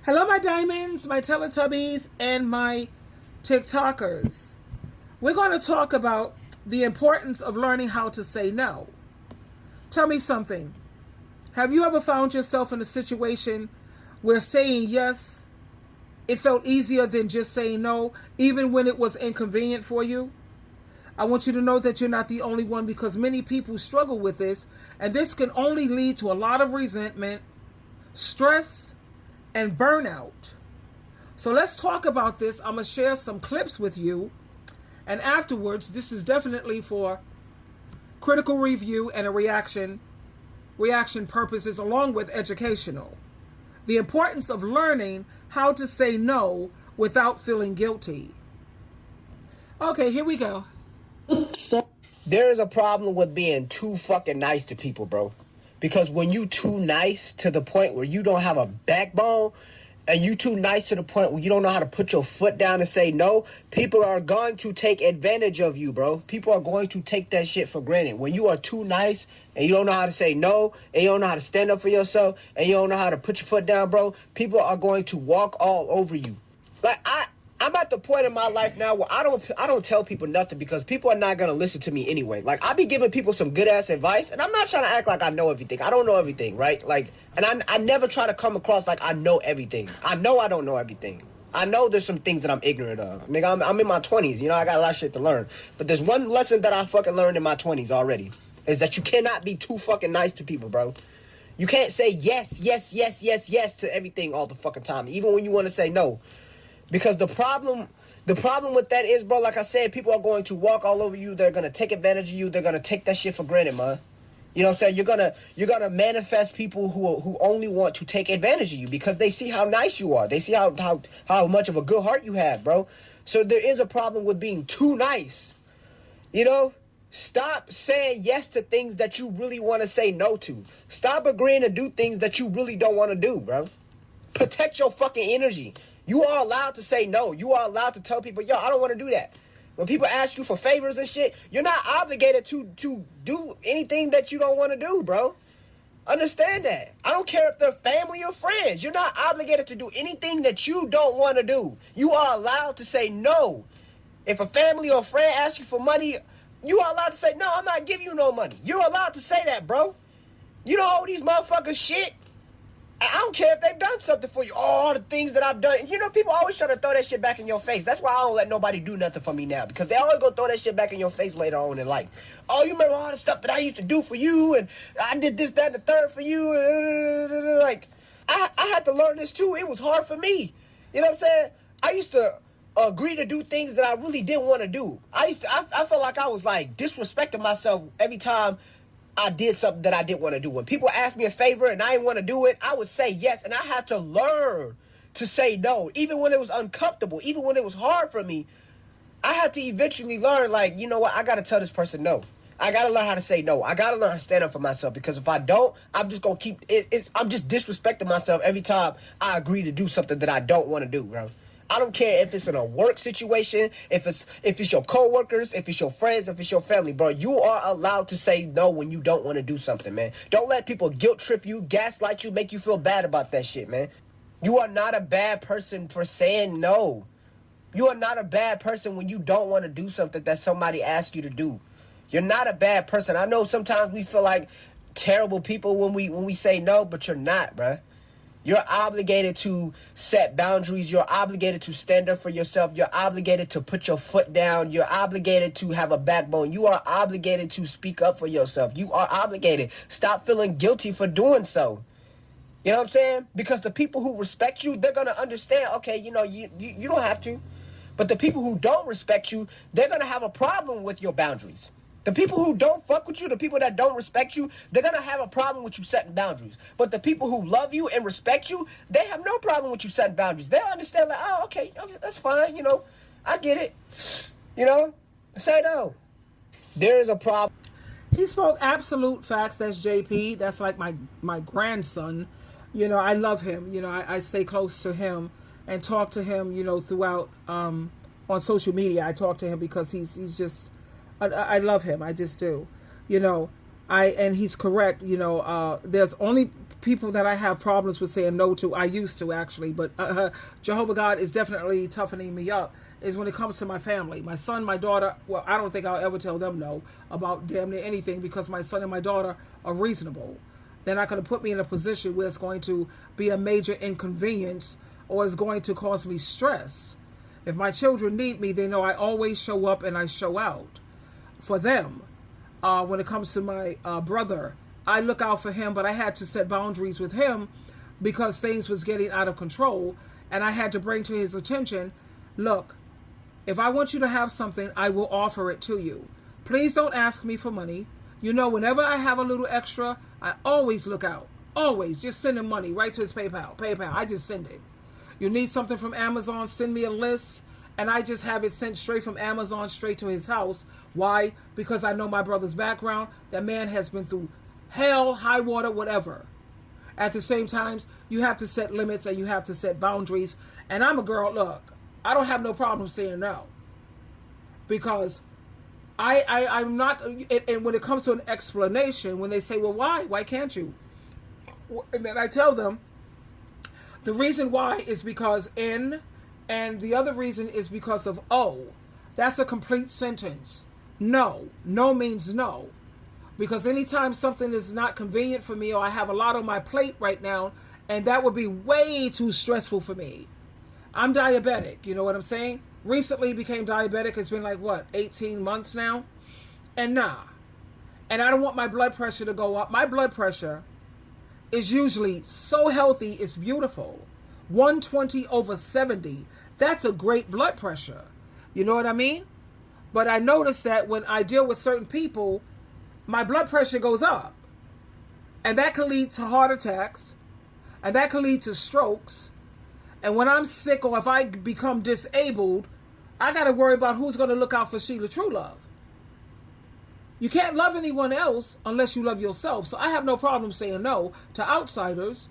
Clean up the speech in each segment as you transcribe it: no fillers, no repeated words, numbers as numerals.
Hello, my diamonds, my Teletubbies, and my TikTokers. We're going to talk about the importance of learning how to say no. Tell me something. Have you ever found yourself in a situation where saying yes, it felt easier than just saying no, even when it was inconvenient for you? I want you to know that you're not the only one, because many people struggle with this, and this can only lead to a lot of resentment, stress, and burnout. So let's talk about this. I'm going to share some clips with you. And afterwards, this is definitely for critical review and a reaction purposes, along with educational. The importance of learning how to say no without feeling guilty. Okay, here we go. So there is a problem with being too fucking nice to people, bro. Because when you too nice to the point where you don't have a backbone, and you too nice to the point where you don't know how to put your foot down and say no, people are going to take advantage of you, bro. People are going to take that shit for granted. When you are too nice and you don't know how to say no, and you don't know how to stand up for yourself, and you don't know how to put your foot down, bro, people are going to walk all over you. Like, I'm at the point in my life now where I don't tell people nothing, because people are not going to listen to me anyway. Like, I be giving people some good ass advice, and I'm not trying to act like I know everything. I don't know everything, right? Like, and I never try to come across like I know everything. I know I don't know everything. I know there's some things that I'm ignorant of. Nigga, I'm in my 20s, you know, I got a lot of shit to learn. But there's one lesson that I fucking learned in my 20s already, is that you cannot be too fucking nice to people, bro. You can't say yes, yes, yes, yes, yes to everything all the fucking time, even when you want to say no. Because the problem with that is, bro, like I said, people are going to walk all over you. They're going to take advantage of you. They're going to take that shit for granted, man. You know what I'm saying? You're gonna manifest people who only want to take advantage of you because they see how nice you are. They see how much of a good heart you have, bro. So there is a problem with being too nice. You know? Stop saying yes to things that you really want to say no to. Stop agreeing to do things that you really don't want to do, bro. Protect your fucking energy. You are allowed to say no. You are allowed to tell people, yo, I don't want to do that. When people ask you for favors and shit, you're not obligated to do anything that you don't want to do, bro. Understand that. I don't care if they're family or friends. You're not obligated to do anything that you don't want to do. You are allowed to say no. If a family or friend asks you for money, you are allowed to say, no, I'm not giving you no money. You're allowed to say that, bro. You don't owe these motherfuckers shit. I don't care if they've done something for you. All the things that I've done. You know, people always try to throw that shit back in your face. That's why I don't let nobody do nothing for me now. Because they always go throw that shit back in your face later on in life. Oh, you remember all the stuff that I used to do for you? And I did this, that, and the third for you. Like, I had to learn this too. It was hard for me. You know what I'm saying? I used to agree to do things that I really didn't want to do. I felt like I was like disrespecting myself every time I did something that I didn't want to do. When people asked me a favor and I didn't want to do it, I would say yes. And I had to learn to say no. Even when it was uncomfortable, even when it was hard for me, I had to eventually learn, like, you know what? I got to tell this person no. I got to learn how to say no. I got to learn how to stand up for myself, because if I don't, I'm just going to keep I'm just disrespecting myself every time I agree to do something that I don't want to do, bro. I don't care if it's in a work situation, if it's your coworkers, if it's your friends, if it's your family, bro. You are allowed to say no when you don't want to do something, man. Don't let people guilt trip you, gaslight you, make you feel bad about that shit, man. You are not a bad person for saying no. You are not a bad person when you don't want to do something that somebody asks you to do. You're not a bad person. I know sometimes we feel like terrible people when we say no, but you're not, bro. You're obligated to set boundaries. You're obligated to stand up for yourself. You're obligated to put your foot down. You're obligated to have a backbone. You are obligated to speak up for yourself. You are obligated. Stop feeling guilty for doing so. You know what I'm saying? Because the people who respect you, they're going to understand, okay, you know, you don't have to. But the people who don't respect you, they're going to have a problem with your boundaries. The people who don't fuck with you, the people that don't respect you, they're going to have a problem with you setting boundaries. But the people who love you and respect you, they have no problem with you setting boundaries. They'll understand, like, oh, okay, that's fine, you know. I get it. You know? Say no. There is a problem. He spoke absolute facts. That's JP. That's like my grandson. You know, I love him. You know, I stay close to him and talk to him, you know, throughout on social media. I talk to him because he's just... I love him. I just do. You know, and he's correct. You know, there's only people that I have problems with saying no to. I used to, actually, but Jehovah God is definitely toughening me up, is when it comes to my family. My son, my daughter, well, I don't think I'll ever tell them no about damn near anything, because my son and my daughter are reasonable. They're not going to put me in a position where it's going to be a major inconvenience or is going to cause me stress. If my children need me, they know I always show up and I show out for them. When it comes to my brother, I look out for him, but I had to set boundaries with him because things was getting out of control, and I had to bring to his attention, look, if I want you to have something, I will offer it to you. Please don't ask me for money. You know, whenever I have a little extra, I always look out. Always. Just send him money right to his PayPal. I just send it. You need something from Amazon, send me a list, and I just have it sent straight from Amazon straight to his house. Why? Because I know my brother's background. That man has been through hell, high water, whatever. At the same time, you have to set limits and you have to set boundaries. And I'm a girl, look, I don't have no problem saying no. Because I'm not, and when it comes to an explanation, when they say, well, why can't you? And then I tell them, the reason why is because in, and the other reason is because of O. That's a complete sentence. No. No means no. Because anytime something is not convenient for me, or I have a lot on my plate right now, and that would be way too stressful for me. I'm diabetic, you know what I'm saying? Recently became diabetic. It's been like, 18 months now? And nah. And I don't want my blood pressure to go up. My blood pressure is usually so healthy, it's beautiful. 120/70. That's a great blood pressure. You know what I mean? But I notice that when I deal with certain people, my blood pressure goes up. And that can lead to heart attacks. And that can lead to strokes. And when I'm sick, or if I become disabled, I got to worry about who's going to look out for SheilaTruelove. You can't love anyone else unless you love yourself. So I have no problem saying no to outsiders.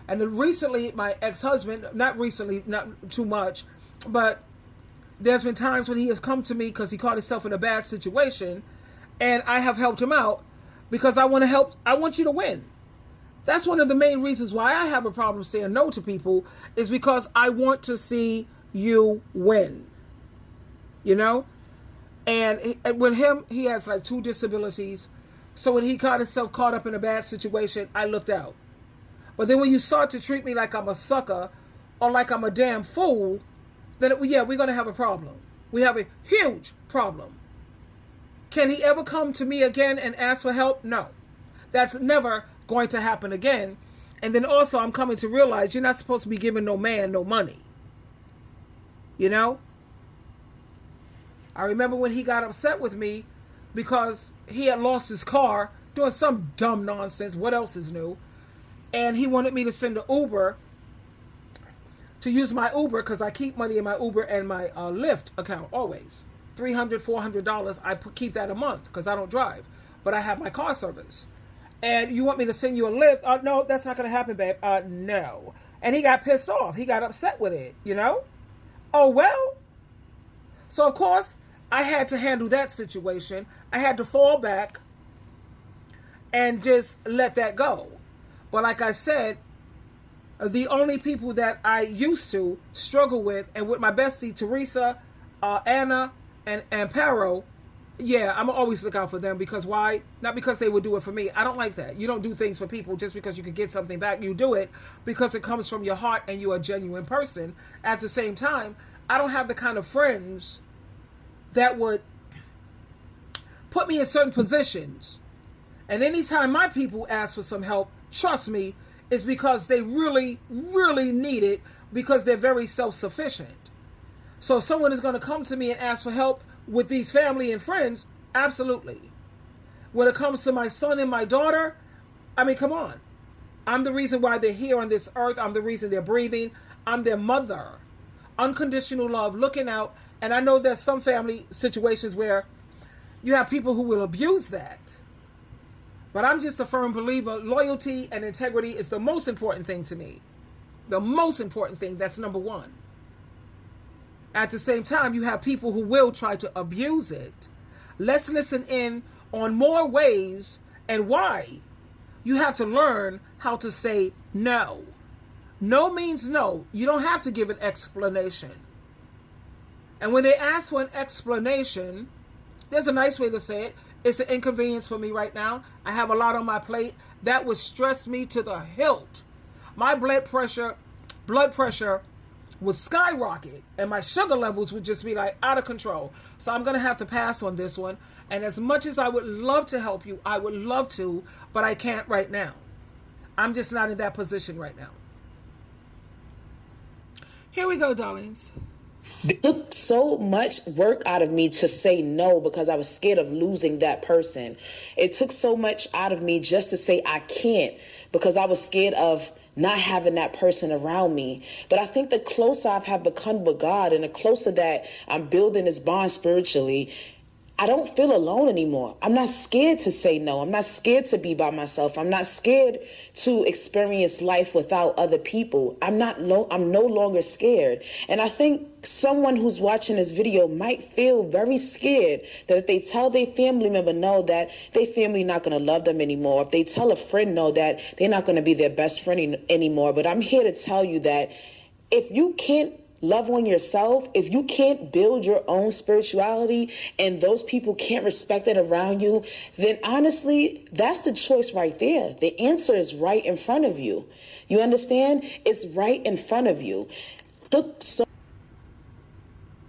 And then recently, my ex-husband, not recently, not too much, but there's been times when he has come to me because he caught himself in a bad situation, and I have helped him out because I want to help. I want you to win. That's one of the main reasons why I have a problem saying no to people, is because I want to see you win. You know? And with him, he has like 2 disabilities. So when he got himself caught up in a bad situation, I looked out. But then when you start to treat me like I'm a sucker or like I'm a damn fool, then we're going to have a problem. We have a huge problem. Can he ever come to me again and ask for help? No. That's never going to happen again. And then also I'm coming to realize you're not supposed to be giving no man no money. You know? I remember when he got upset with me because he had lost his car doing some dumb nonsense. What else is new? And he wanted me to send an Uber, to use my Uber, because I keep money in my Uber and my Lyft account always. $300, $400. I keep that a month because I don't drive, but I have my car service. And you want me to send you a Lyft? No, that's not going to happen, babe. No. And he got pissed off. He got upset with it, you know? Oh, well. So, of course, I had to handle that situation. I had to fall back and just let that go. But like I said, the only people that I used to struggle with, and with my bestie, Teresa, Anna, and Paro, yeah, I'm always look out for them. Because why? Not because they would do it for me. I don't like that. You don't do things for people just because you can get something back. You do it because it comes from your heart and you're a genuine person. At the same time, I don't have the kind of friends that would put me in certain positions. And anytime my people ask for some help, trust me, it's because they really, really need it, because they're very self-sufficient. So if someone is going to come to me and ask for help with these family and friends, absolutely. When it comes to my son and my daughter, I mean, come on. I'm the reason why they're here on this earth. I'm the reason they're breathing. I'm their mother. Unconditional love, looking out. And I know there's some family situations where you have people who will abuse that. But I'm just a firm believer. Loyalty and integrity is the most important thing to me. The most important thing. That's number one. At the same time, you have people who will try to abuse it. Let's listen in on more ways and why You have to learn how to say no. No means no. You don't have to give an explanation. And when they ask for an explanation, there's a nice way to say it. It's an inconvenience for me right now. I have a lot on my plate. That would stress me to the hilt. My blood pressure would skyrocket, and my sugar levels would just be like out of control. So I'm going to have to pass on this one. And as much as I would love to help you, I would love to, but I can't right now. I'm just not in that position right now. Here we go, darlings. It took so much work out of me to say no because I was scared of losing that person. It took so much out of me just to say I can't because I was scared of not having that person around me. But I think the closer I have become with God and the closer that I'm building this bond spiritually, I don't feel alone anymore. I'm not scared to say no. I'm not scared to be by myself. I'm not scared to experience life without other people. I'm no longer scared. And I think someone who's watching this video might feel very scared that if they tell their family member no, that their family not going to love them anymore. If they tell a friend no, that they're not going to be their best friend anymore. But I'm here to tell you that if you can't love on yourself, if you can't build your own spirituality and those people can't respect it around you, then honestly, that's the choice right there. The answer is right in front of you. You understand? It's right in front of you.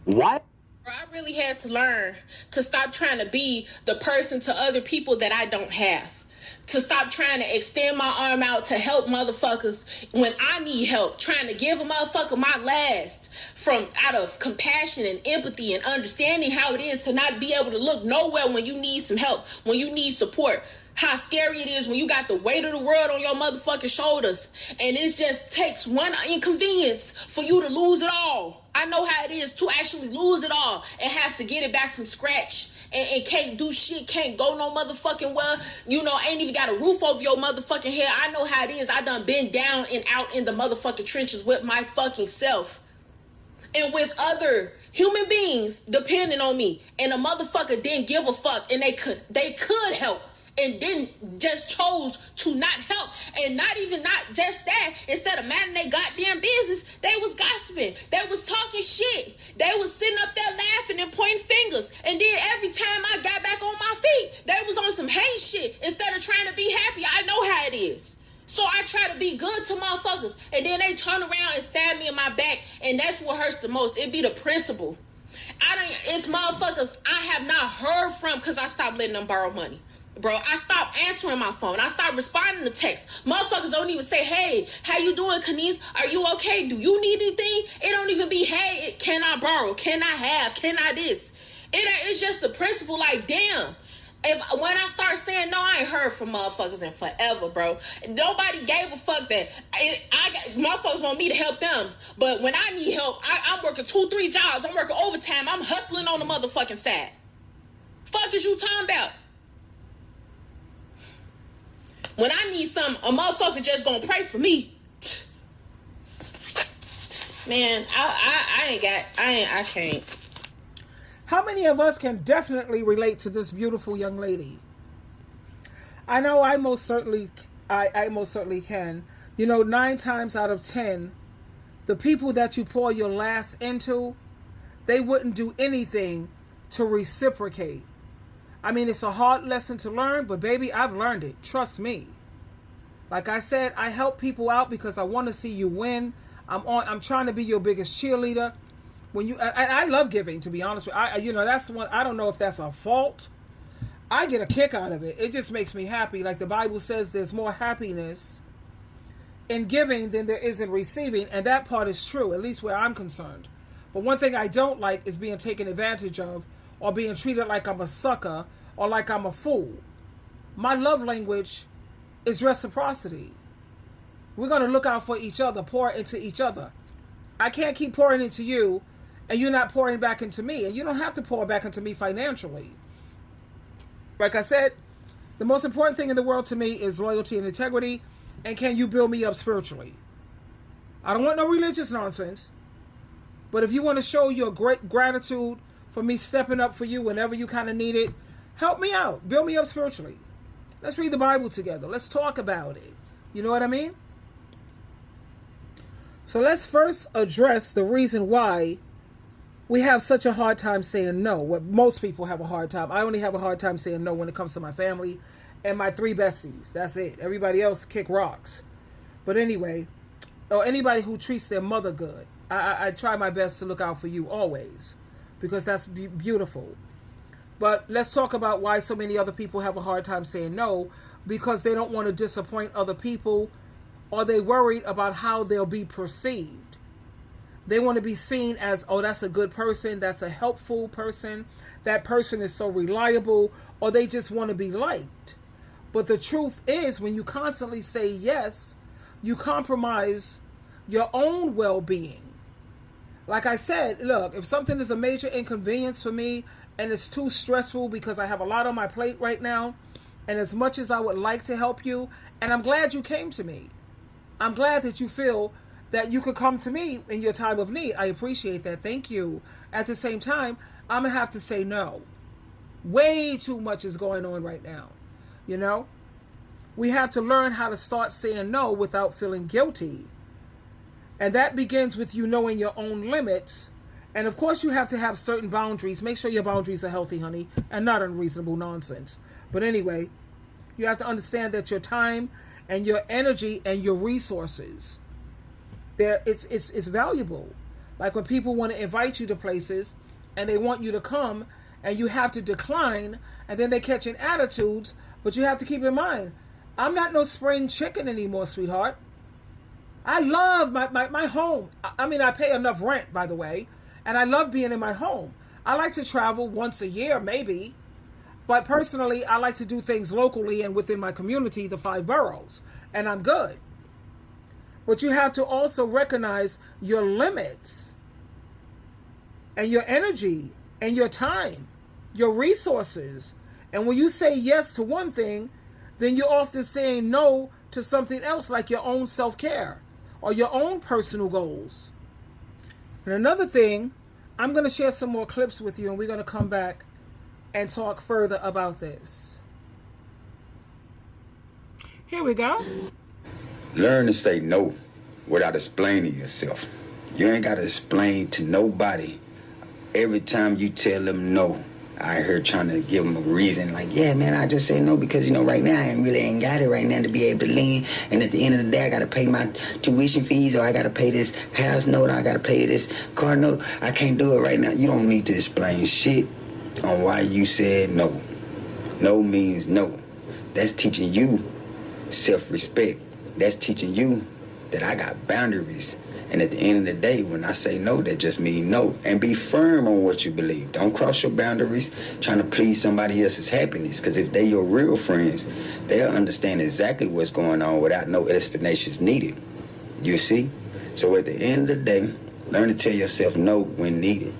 What? I really had to learn to stop trying to be the person to other people that I don't have. To stop trying to extend my arm out to help motherfuckers when I need help. Trying to give a motherfucker my last from out of compassion and empathy and understanding how it is to not be able to look nowhere when you need some help, when you need support. How scary it is when you got the weight of the world on your motherfucking shoulders. And it just takes one inconvenience for you to lose it all. I know how it is to actually lose it all and have to get it back from scratch. And can't do shit, can't go no motherfucking well. You know, ain't even got a roof over your motherfucking head. I know how it is. I done been down and out in the motherfucking trenches with my fucking self. And with other human beings depending on me. And a motherfucker didn't give a fuck and they could help. And then just chose to not help. And not just that. Instead of minding their goddamn business, they was gossiping. They was talking shit. They was sitting up there laughing and pointing fingers. And then every time I got back on my feet, they was on some hate shit. Instead of trying to be happy, I know how it is. So I try to be good to motherfuckers. And then they turn around and stab me in my back. And that's what hurts the most. It be the principle. It's motherfuckers I have not heard from because I stopped letting them borrow money. Bro, I stopped answering my phone. I stopped responding to texts. Motherfuckers don't even say, hey, how you doing, Kanice? Are you okay? Do you need anything? It don't even be, hey, can I borrow? Can I have? Can I this? It's just the principle, like, damn. When I start saying no, I ain't heard from motherfuckers in forever, bro. Nobody gave a fuck that. Motherfuckers want me to help them. But when I need help, I'm working 2-3 jobs. I'm working overtime. I'm hustling on the motherfucking side. Fuck is you talking about? When I need something, a motherfucker just gonna pray for me. Man, I can't. How many of us can definitely relate to this beautiful young lady? I know I most certainly can. You know, 9 times out of 10, the people that you pour your last into, they wouldn't do anything to reciprocate. I mean, it's a hard lesson to learn, but baby, I've learned it. Trust me. Like I said, I help people out because I want to see you win. I'm trying to be your biggest cheerleader. I love giving, to be honest with you. That's one. I don't know if that's a fault. I get a kick out of it. It just makes me happy. Like the Bible says, there's more happiness in giving than there is in receiving, and that part is true, at least where I'm concerned. But one thing I don't like is being taken advantage of, or being treated like I'm a sucker or like I'm a fool. My love language is reciprocity. We're going to look out for each other, pour into each other. I can't keep pouring into you and you're not pouring back into me. And you don't have to pour back into me financially. Like I said, the most important thing in the world to me is loyalty and integrity. And can you build me up spiritually? I don't want no religious nonsense. But if you want to show your great gratitude for me stepping up for you whenever you kind of need it, help me out. Build me up spiritually. Let's read the Bible together. Let's talk about it. You know what I mean? So let's first address the reason why we have such a hard time saying no. What most people have a hard time. I only have a hard time saying no when it comes to my family and my 3 besties. That's it. Everybody else kick rocks. But anyway, or anybody who treats their mother good. I try my best to look out for you always, because that's beautiful. But let's talk about why so many other people have a hard time saying no, because they don't want to disappoint other people, or they worried about how they'll be perceived. They want to be seen as, oh, that's a good person, that's a helpful person, that person is so reliable, or they just want to be liked. But the truth is, when you constantly say yes, you compromise your own well-being. Like I said, look, if something is a major inconvenience for me and it's too stressful because I have a lot on my plate right now, and as much as I would like to help you, and I'm glad you came to me. I'm glad that you feel that you could come to me in your time of need. I appreciate that. Thank you. At the same time, I'm going to have to say no. Way too much is going on right now. You know? We have to learn how to start saying no without feeling guilty. And that begins with you knowing your own limits. And of course, you have to have certain boundaries. Make sure your boundaries are healthy, honey, and not unreasonable nonsense. But anyway, you have to understand that your time and your energy and your resources, it's valuable. Like when people want to invite you to places and they want you to come and you have to decline, and then they catch in attitudes, but you have to keep in mind, I'm not no spring chicken anymore, sweetheart. I love my home. I mean, I pay enough rent, by the way, and I love being in my home. I like to travel once a year, maybe, but personally, I like to do things locally and within my community, the 5 boroughs, and I'm good. But you have to also recognize your limits and your energy and your time, your resources. And when you say yes to one thing, then you're often saying no to something else, like your own self-care or your own personal goals. And another thing, I'm going to share some more clips with you, and we're going to come back and talk further about this. Here we go. Learn to say no without explaining yourself. You ain't got to explain to nobody every time you tell them no. I heard trying to give them a reason, like, yeah, man, I just say no because, right now I really ain't got it right now to be able to lean. And at the end of the day, I got to pay my tuition fees, or I got to pay this house note, or I got to pay this car note. I can't do it right now. You don't need to explain shit on why you said no. No means no. That's teaching you self-respect. That's teaching you that I got boundaries. And at the end of the day, when I say no, that just means no. And be firm on what you believe. Don't cross your boundaries trying to please somebody else's happiness. Because if they're your real friends, they'll understand exactly what's going on without no explanations needed. You see? So at the end of the day, learn to tell yourself no when needed.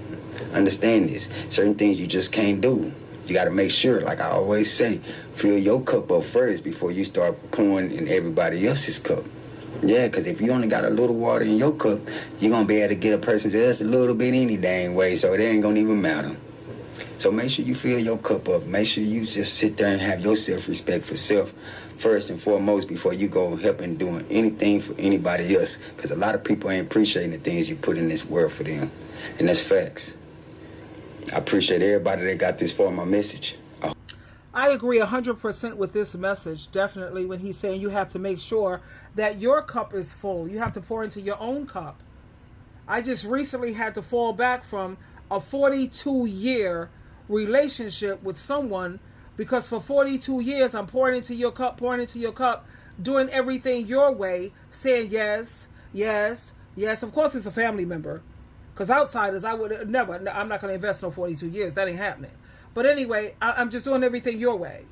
Understand this. Certain things you just can't do. You got to make sure, like I always say, fill your cup up first before you start pouring in everybody else's cup. Yeah, because if you only got a little water in your cup, you're going to be able to get a person just a little bit any dang way, so it ain't going to even matter. So make sure you fill your cup up. Make sure you just sit there and have your self-respect for self first and foremost before you go helping doing anything for anybody else, because a lot of people ain't appreciating the things you put in this world for them. And that's facts. I appreciate everybody that got this far, my message. I agree 100% with this message, definitely, when he's saying you have to make sure that your cup is full. You have to pour into your own cup. I just recently had to fall back from a 42-year relationship with someone because for 42 years I'm pouring into your cup, doing everything your way, saying yes, yes, yes. Of course it's a family member, because outsiders, I would never, I'm not going to invest no 42 years. That ain't happening. But anyway, I'm just doing everything your way.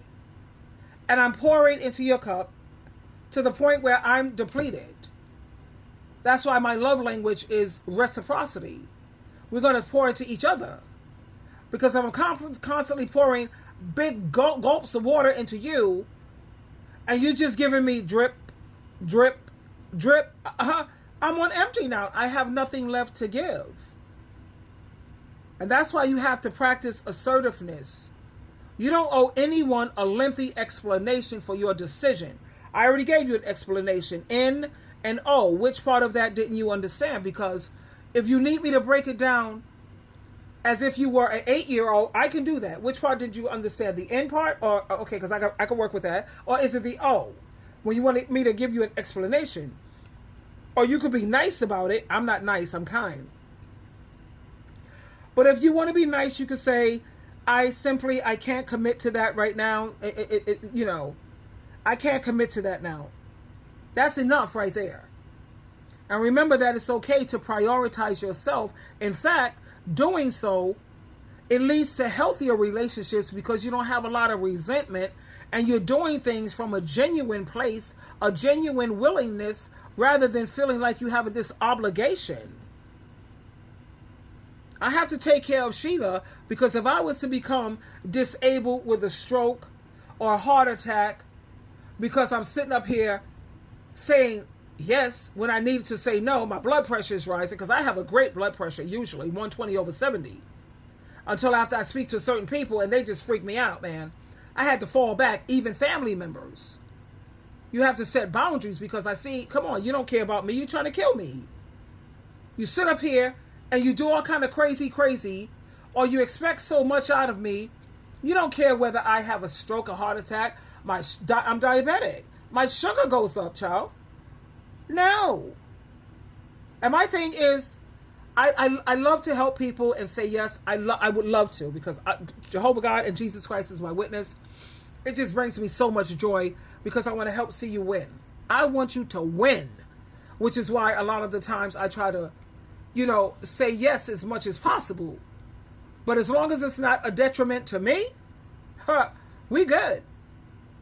And I'm pouring into your cup to the point where I'm depleted. That's why my love language is reciprocity. We're going to pour into each other. Because I'm constantly pouring big gulps of water into you, and you're just giving me drip, drip, drip. I'm on empty now. I have nothing left to give. And that's why you have to practice assertiveness You don't owe anyone a lengthy explanation for your decision. I already gave you an explanation. N and O. Which part of that didn't you understand? Because if you need me to break it down as if you were an 8-year-old, I can do that. Which part did you understand? The N part? Or okay, because I can work with that. Or is it the O? When you want me to give you an explanation. Or you could be nice about it. I'm not nice, I'm kind. But if you want to be nice, you could say, I can't commit to that right now. I can't commit to that now. That's enough right there. And remember that it's okay to prioritize yourself. In fact, doing so, it leads to healthier relationships because you don't have a lot of resentment and you're doing things from a genuine place, a genuine willingness, rather than feeling like you have this obligation. I have to take care of Sheila because if I was to become disabled with a stroke or a heart attack because I'm sitting up here saying yes when I needed to say no, my blood pressure is rising because I have a great blood pressure, usually 120/70, until after I speak to certain people and they just freak me out, man. I had to fall back, even family members. You have to set boundaries because I see, come on, you don't care about me, you're trying to kill me. You sit up here and you do all kind of crazy, or you expect so much out of me, you don't care whether I have a stroke, a heart attack, I'm diabetic. My sugar goes up, child. No. And my thing is, I love to help people and say yes, I would love to because Jehovah God and Jesus Christ is my witness. It just brings me so much joy because I want to help see you win. I want you to win, which is why a lot of the times I try to, say yes as much as possible. But as long as it's not a detriment to me, we good.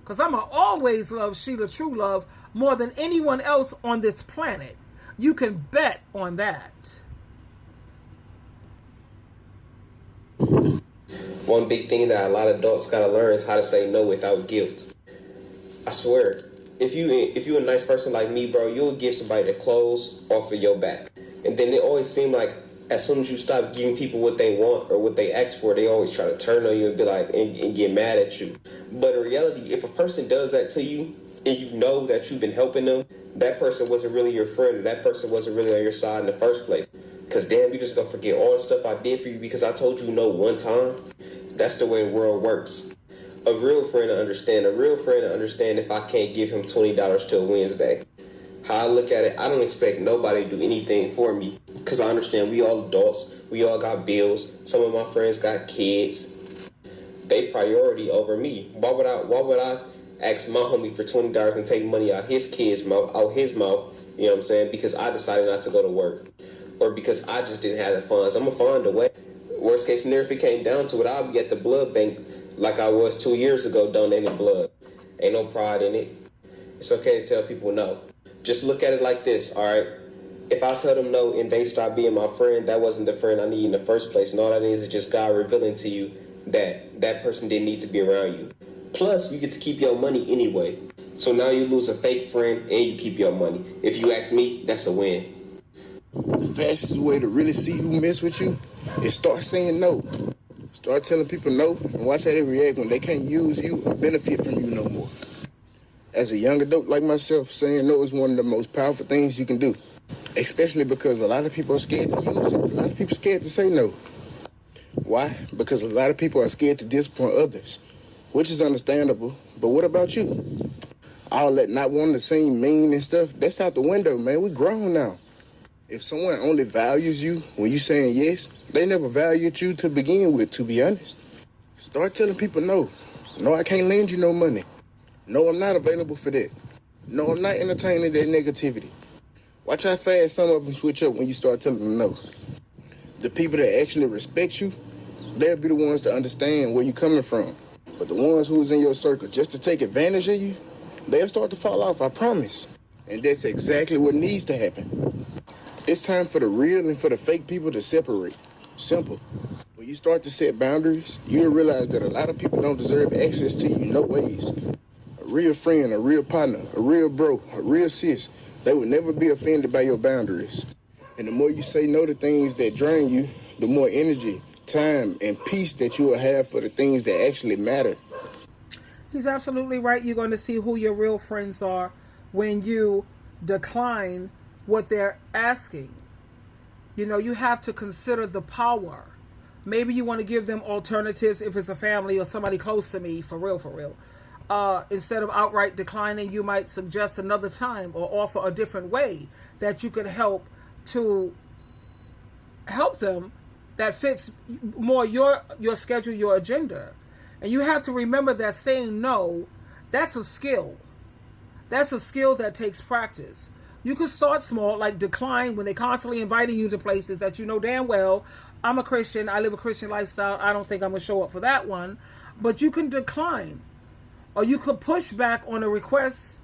Because I'm going to always love SheilaTruelove more than anyone else on this planet. You can bet on that. One big thing that a lot of adults gotta learn is how to say no without guilt. I swear, if you a nice person like me, bro, you'll give somebody the clothes off of your back. And then it always seems like as soon as you stop giving people what they want or what they ask for, they always try to turn on you and be like, and get mad at you. But in reality, if a person does that to you and you know that you've been helping them, that person wasn't really your friend, or that person wasn't really on your side in the first place. Because damn, you just gonna forget all the stuff I did for you because I told you no one time. That's the way the world works. A real friend to understand if I can't give him $20 till Wednesday. How I look at it, I don't expect nobody to do anything for me because I understand we all adults, we all got bills. Some of my friends got kids. They priority over me. Why would I ask my homie for $20 and take money out his mouth, you know what I'm saying? Because I decided not to go to work or because I just didn't have the funds. I'm gonna find a way. Worst case scenario, if it came down to it, I'll be at the blood bank like I was 2 years ago donating blood. Ain't no pride in it. It's okay to tell people no. Just look at it like this, all right? If I tell them no and they stop being my friend, that wasn't the friend I need in the first place. And all that is just God revealing to you that that person didn't need to be around you. Plus, you get to keep your money anyway. So now you lose a fake friend and you keep your money. If you ask me, that's a win. The fastest way to really see who mess with you is start saying no. Start telling people no and watch how they react when they can't use you or benefit from you no more. As a young adult like myself, saying no is one of the most powerful things you can do. Especially because a lot of people are scared to use it. A lot of people are scared to say no. Why? Because a lot of people are scared to disappoint others, which is understandable. But what about you? All that not wanting to seem mean and stuff, that's out the window, man. We grown now. If someone only values you when you saying yes, they never valued you to begin with, to be honest. Start telling people no. No, I can't lend you no money. No, I'm not available for that. No, I'm not entertaining that negativity. Watch how fast some of them switch up when you start telling them no. The people that actually respect you, they'll be the ones to understand where you're coming from. But the ones who's in your circle just to take advantage of you, they'll start to fall off, I promise. And that's exactly what needs to happen. It's time for the real and for the fake people to separate. Simple. When you start to set boundaries, you'll realize that a lot of people don't deserve access to you in no ways. A real friend, a real partner, a real bro, a real sis, they would never be offended by your boundaries. And the more you say no to things that drain you, the more energy, time and peace that you will have for the things that actually matter. He's absolutely right. You're going to see who your real friends are when you decline what they're asking. You know, you have to consider the power. Maybe you want to give them alternatives if it's a family or somebody close to me, for real, for real. Instead of outright declining, you might suggest another time or offer a different way that you could help them that fits more your schedule, your agenda. And you have to remember that saying no, that's a skill. That's a skill that takes practice. You can start small, like decline when they're constantly inviting you to places that you know damn well, I'm a Christian, I live a Christian lifestyle, I don't think I'm going to show up for that one. But you can decline. Or you could push back on a request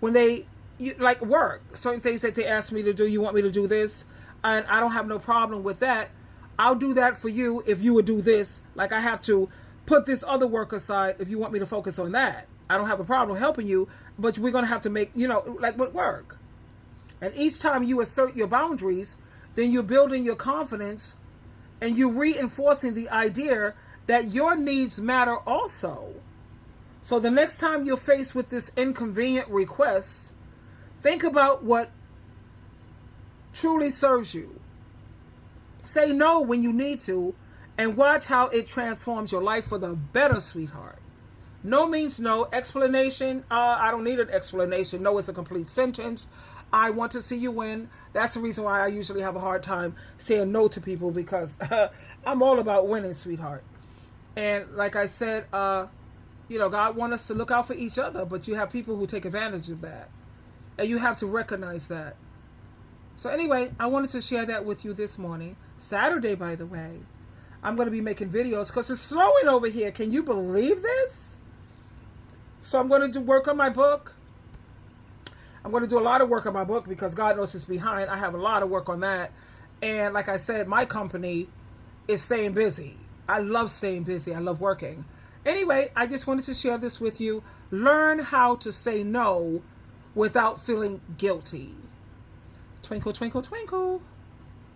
when like work. Certain things that they ask me to do, you want me to do this, and I don't have no problem with that. I'll do that for you if you would do this. Like I have to put this other work aside if you want me to focus on that. I don't have a problem helping you, but we're going to have to make, like with work. And each time you assert your boundaries, then you're building your confidence and you're reinforcing the idea that your needs matter also. So the next time you're faced with this inconvenient request, think about what truly serves you. Say no when you need to, and watch how it transforms your life for the better, sweetheart. No means no. Explanation, I don't need an explanation. No is a complete sentence. I want to see you win. That's the reason why I usually have a hard time saying no to people, because I'm all about winning, sweetheart. And like I said, God wants us to look out for each other, but you have people who take advantage of that. And you have to recognize that. So anyway, I wanted to share that with you this morning. Saturday, by the way. I'm going to be making videos because it's snowing over here. Can you believe this? So I'm going to work on my book. I'm going to do a lot of work on my book because God knows it's behind. I have a lot of work on that. And like I said, my company is staying busy. I love staying busy. I love working. Anyway, I just wanted to share this with you. Learn how to say no without feeling guilty. Twinkle, twinkle, twinkle.